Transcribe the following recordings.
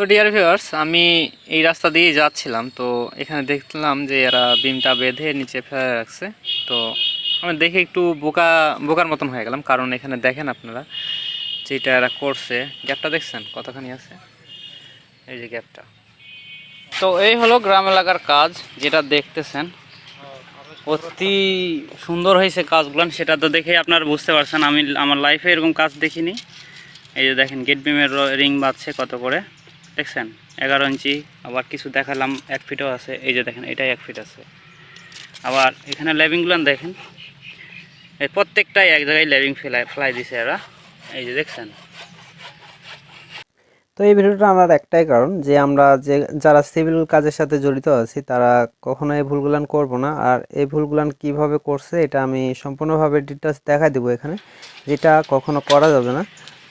তো dear viewers, আমি এই রাস্তা দিয়ে যাচ্ছিলাম, তো এখানে দেখলাম যে এরা বিমটা বেঁধে নিচে ফেলে রাখছে। তো আমি দেখে একটু বোকার মতন হয়ে গেলাম, কারণ এখানে দেখেন আপনারা যেটা এরা করছে, গ্যাপটা দেখছেন কতখানি আছে, এই যে গ্যাপটা। তো এই হলো গ্রাম এলাকার কাজ, যেটা দেখতেছেন অতি সুন্দর হয়েছে কাজগুলো। সেটা তো দেখে আপনারা বুঝতে পারছেন, আমি আমার লাইফে এরকম কাজ দেখিনি। এই যে দেখেন গেট বিমের রিং বাঁধছে কত করে, দেখছেন 11 ইঞ্চি। আবার কিছু দেখালাম 1 ফিটও আছে, এই যে দেখেন এটাই 1 ফিট আছে। আবার এখানে ল্যাবিংগুলো দেখেন, এই প্রত্যেকটাই এক জায়গায় ল্যাবিং ফেলাই দিছে এরা, এই যে দেখছেন। তো এই ভিডিওটা আমার একটাই কারণ যে আমরা যারা সিভিল কাজের সাথে জড়িত আছি তারা কখনো এই ভুলগুলান করব না। আর এই ভুলগুলান কিভাবে করছে এটা আমি সম্পূর্ণভাবে ডিটেলস দেখাই দেবো এখানে, যেটা কখনো করা যাবে না।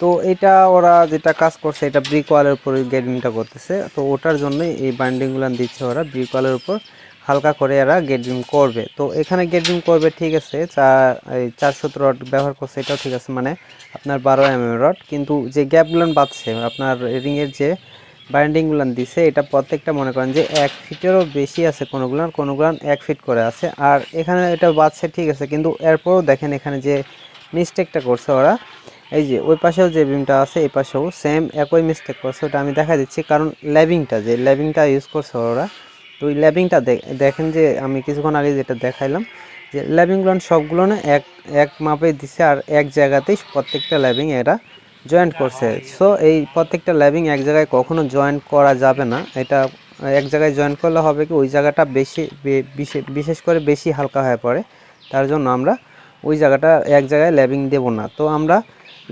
তো এটা ওরা যেটা কাজ করছে এটা ব্রিক ওয়ালের উপর গেটিংটা করতেছে, তো ওটার জন্যই এই বাইন্ডিংগুলান দিচ্ছে ওরা ব্রিক ওয়ালের উপর হালকা করে এরা গেটিং করবে। তো এখানে গেটিং করবে ঠিক আছে, 417 রড ব্যবহার করছে, এটাও ঠিক আছে, মানে আপনার 12 mm রড। কিন্তু যে গ্যাপগুলান বাঁধছে আপনার রিংয়ের যে বাইন্ডিংগুলান দিছে এটা প্রত্যেকটা মনে করেন যে 1 ফিটেরও বেশি আছে, কোনোগুলান 1 ফিট করে আছে। আর এখানে এটা বাঁধছে ঠিক আছে, কিন্তু এরপরও দেখেন এখানে যে মিস্টেকটা করছে ওরা, এই যে ওই পাশেও যে বিমটা আছে এই পাশেও সেম একই মিস্টেক করছে। ওটা আমি দেখা দিচ্ছি, কারণ ল্যাবিংটা ইউজ করছে ওরা। তো ওই ল্যাবিংটা দেখেন যে আমি কিছুক্ষণ আগে যেটা দেখাইলাম যে ল্যাবিংগুলো সবগুলো না এক মাপে দিছে, আর এক জায়গাতেই প্রত্যেকটা ল্যাবিং এরা জয়েন্ট করছে। সো এই প্রত্যেকটা ল্যাবিং এক জায়গায় কখনো জয়েন্ট করা যাবে না। এটা এক জায়গায় জয়েন্ট করলে হবে কি ওই জায়গাটা বিশেষ করে বেশি হালকা হয়ে পড়ে, তার জন্য আমরা ওই জায়গাটা এক জায়গায় ল্যাবিং দেব না। তো আমরা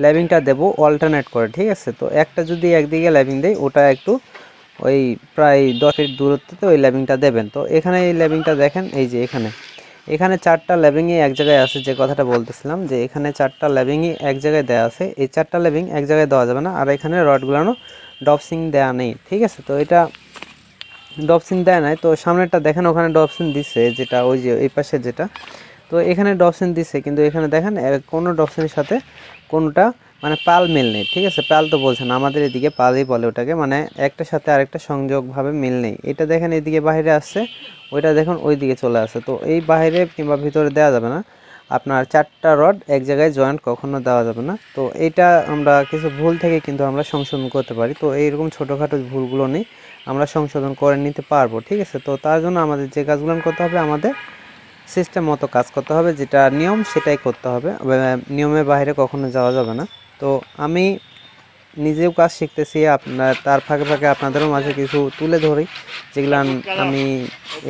ল্যাবিংটা দেব অল্টারনেট করে, ঠিক আছে। তো একটা যদি একদিকে ল্যাবিং দেই ওটা একটু ওই প্রায় 10 ফিট দূরত্বে ওই ল্যাবিংটা দেবেন। তো এখানে এই ল্যাবিংটা দেখেন, এই যে এখানে 4টা ল্যাবিংই এক জায়গায় আছে, যে কথাটা বলতেছিলাম যে এখানে 4টা ল্যাবিংই এক জায়গায় দেওয়া আছে। এই 4টা ল্যাবিং এক জায়গায় দেওয়া যাবে না, আর এখানে রডগুলানো ডপসিং দেওয়া নেই, ঠিক আছে। তো এটা ডপসিং দেয় নাই, তো সামনেরটা দেখেন ওখানে ডপসিং দিছে, যেটা ওই যে এই পাশে যেটা, তো এখানে ডপসিং দিছে, কিন্তু এখানে দেখেন কোনো ডপসিনের সাথে কোনোটা মানে পাল মিল নেই, ঠিক আছে। পাল তো বলছেন, আমাদের এদিকে পালই বলে ওটাকে, মানে একটার সাথে আরেকটা সংযোগভাবে মিল নেই। এটা দেখেন এদিকে বাইরে আসছে, ওইটা দেখুন ওই দিকে চলে আসে। তো এই বাইরে কিংবা ভিতরে দেওয়া যাবে না, আপনার 4টা রড এক জায়গায় জয়েন্ট কখনো দেওয়া যাবে না। তো এইটা আমরা কিছু ভুল থেকে কিন্তু আমরা সংশোধন করতে পারি। তো এইরকম ছোটোখাটো ভুলগুলো নেই, আমরা সংশোধন করে নিতে পারবো, ঠিক আছে। তো তার জন্য আমাদের যে কাজগুলো করতে হবে, আমাদের সিস্টেম মতো কাজ করতে হবে, যেটা নিয়ম সেটাই করতে হবে, নিয়মের বাইরে কখনো যাওয়া যাবে না। তো আমি নিজেও কাজ শিখতেছি, আপনার তার ফাঁকে ফাঁকে আপনাদেরও মাঝে কিছু তুলে ধরি, যেগুলো আমি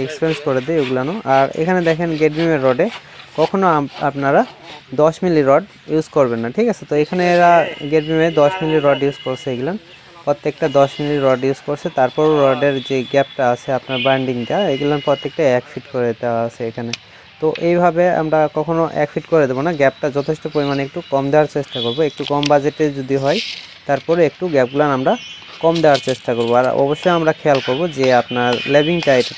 এক্সপিরিয়েন্স করে দিই ওগুলানো। আর এখানে দেখেন গেট বিমের রডে কখনো আপনারা 10 মিলি রড ইউজ করবেন না, ঠিক আছে। তো এখানে এরা গেট বিমে 10 মিলি রড ইউজ করছে, এগুলো প্রত্যেকটা 10 মিলি রড ইউজ করছে। তারপর রডের যে গ্যাপটা আছে আপনার বাইন্ডিংটা, এগুলো প্রত্যেকটা 1 ফিট করে দেওয়া আছে এখানে। তো এইভাবে আমরা কখনো 1 ফিট করে দেবো না, গ্যাপটা যথেষ্ট পরিমাণে একটু কম দেওয়ার চেষ্টা করব, একটু কম বাজেটে যদি হয় তারপরে একটু গ্যাপগুলো আমরা কম দেওয়ার চেষ্টা করব। আর অবশ্যই আমরা খেয়াল করব যে আপনার ল্যাবিংটা এটা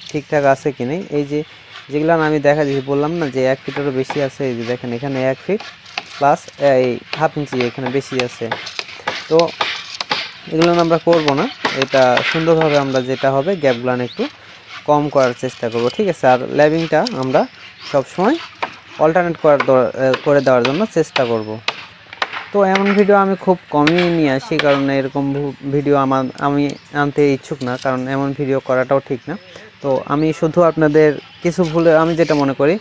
ঠিকঠাক আছে কি নেই। এই যে যেগুলো আমি দেখা দিয়েছি, বললাম না যে 1 ফিটেরও বেশি আছে, এই যে দেখেন এখানে 1 ফিট প্লাস এই হাফ ইঞ্চি এখানে বেশি আছে। তো এগুলো আমরা করব না, এটা সুন্দরভাবে আমরা যেটা হবে গ্যাপগুলো একটু কম করার চেষ্টা করব, ঠিক আছে। আর ল্যাবিংটা আমরা সবসময় অল্টারনেট করে দেওয়ার জন্য চেষ্টা করব। তো এমন ভিডিও আমি খুব কমই নিয়ে আসি, কারণ এরকম ভিডিও আমি আনতে ইচ্ছুক না, কারণ এমন ভিডিও করাটাও ঠিক না। তো আমি শুধু আপনাদের কিছু ভুলে, আমি যেটা মনে করি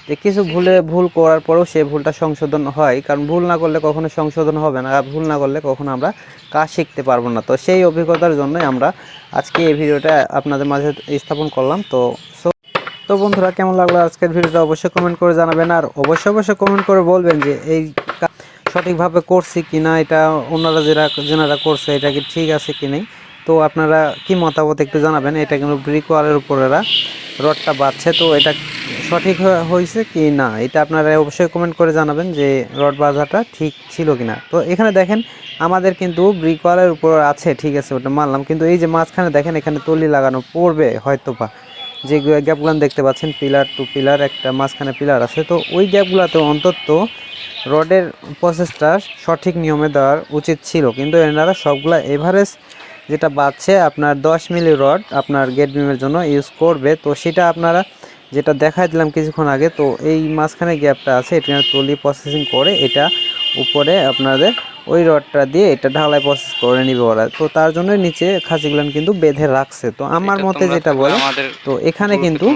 যে কিছু ভুল করার পরেও সেই ভুলটা সংশোধন হয়, কারণ ভুল না করলে কখনো সংশোধন হবে না, আর ভুল না করলে কখনো আমরা কাজ শিখতে পারবো না। তো সেই অভিজ্ঞতার জন্যই আমরা আজকে এই ভিডিওটা আপনাদের মাঝে স্থাপন করলাম। তো বন্ধুরা, কেমন লাগলো আজকের ভিডিওটা অবশ্যই কমেন্ট করে জানাবেন, আর অবশ্যই কমেন্ট করে বলবেন যে এই সঠিকভাবে করছি কি না, এটা ওনারা যেনারা করছে এটা কি ঠিক আছে কি নেই। তো আপনারা কি মতামত একটু জানাবেন। এটা কিন্তু ব্রিক ওয়ালের উপর এরা রডটা বাঁধছে, তো এটা সঠিক হয়েছে কি না এটা আপনারা অবশ্যই কমেন্ট করে জানাবেন যে রড বাঁধাটা ঠিক ছিল কিনা। তো এখানে দেখেন আমাদের কিন্তু ব্রিক ওয়ালের উপর আছে, ঠিক আছে, ওটা মানলাম, কিন্তু এই যে মাঝখানে দেখেন এখানে তলি লাগানো পড়বে হয়তোবা, যে গ্যাপগুলো দেখতে পাচ্ছেন পিলার টু পিলার একটা মাঝখানে পিলার আছে, তো ওই গ্যাপগুলোতে অন্তত রডের প্রসেসটা সঠিক নিয়মে দেওয়ার উচিত ছিল, কিন্তু এনারা সবগুলা এভারেজ যেটা বাঁধছে আপনার 10 মিলি রড আপনার গেট বিমের জন্য ইউজ করবে। তো সেটা আপনারা যেটা দেখাই দিলাম কিছুক্ষণ আগে, তো এই মাঝখানে গ্যাপটা আছে, এটা টলি প্রসেসিং করে এটা উপরে আপনাদের ওই রডটা দিয়ে এটা ঢালাই প্রসেস করে নিবে ওরা। তো তার জন্য নিচে খাঁচিগুলান কিন্তু বেঁধে রাখছে। তো আমার এটা মতে তোমরা যেটা থাকলে বলে, আমাদের তো এখানে গ্রুপে কিন্তু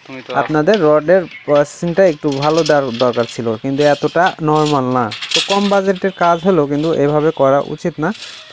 তুমি তো আপনাদের রডের প্রসেসিংটা একটু ভালো দরকার ছিল, কিন্তু এতটা নর্মাল না। তো কম বাজেটের কাজ হলেও কিন্তু এভাবে করা উচিত না।